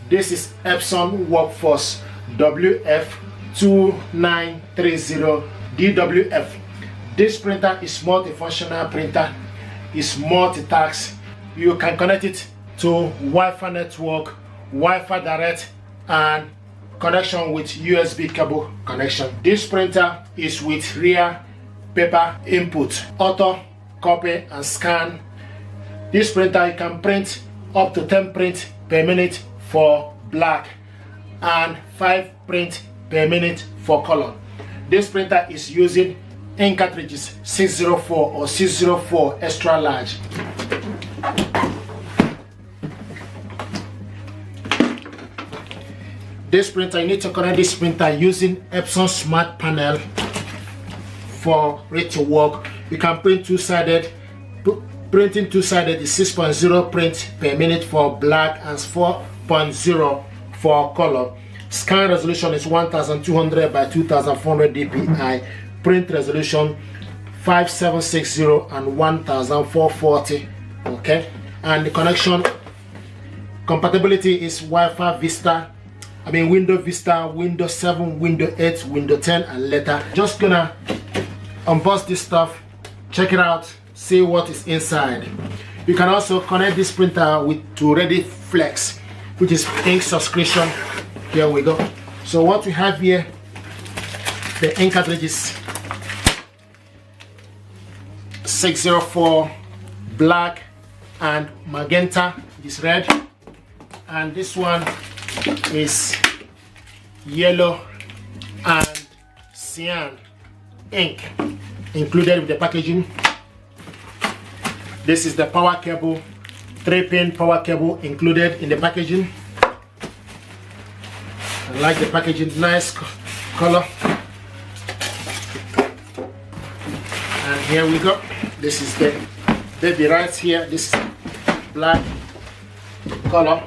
This is Epson WF2930dwf. This printer is multifunctional printer, is multitask. You can connect it to Wi-Fi network, Wi-Fi direct, and connection with USB cable connection. This printer is with rear paper input, auto, copy, and scan. This printer, you can print up to 10 prints per minute for black and 5 prints per minute for color. This printer is using ink cartridges 604 or 604 extra large. This printer, you need to connect this printer using Epson Smart Panel for it to work. You can print two-sided. Printing two-sided is 6.0 print per minute for black and 4.0 for color. Scan resolution is 1200 by 2400 dpi. Print resolution 5760 and 1440. Okay, and the connection compatibility is Wi-Fi Vista. Windows Vista, Windows 7, Windows 8, Windows 10, and later. Just gonna unbox this stuff, check it out, see what is inside. You can also connect this printer to Ready Flex, which is ink subscription. Here we go. So what we have here, the ink cartridges 604 black and magenta, which is red, and this one is yellow and cyan ink included with the packaging. This is the power cable, 3-pin power cable included in the packaging. I like the packaging, nice color. And here we go. This is the baby right here. This black color.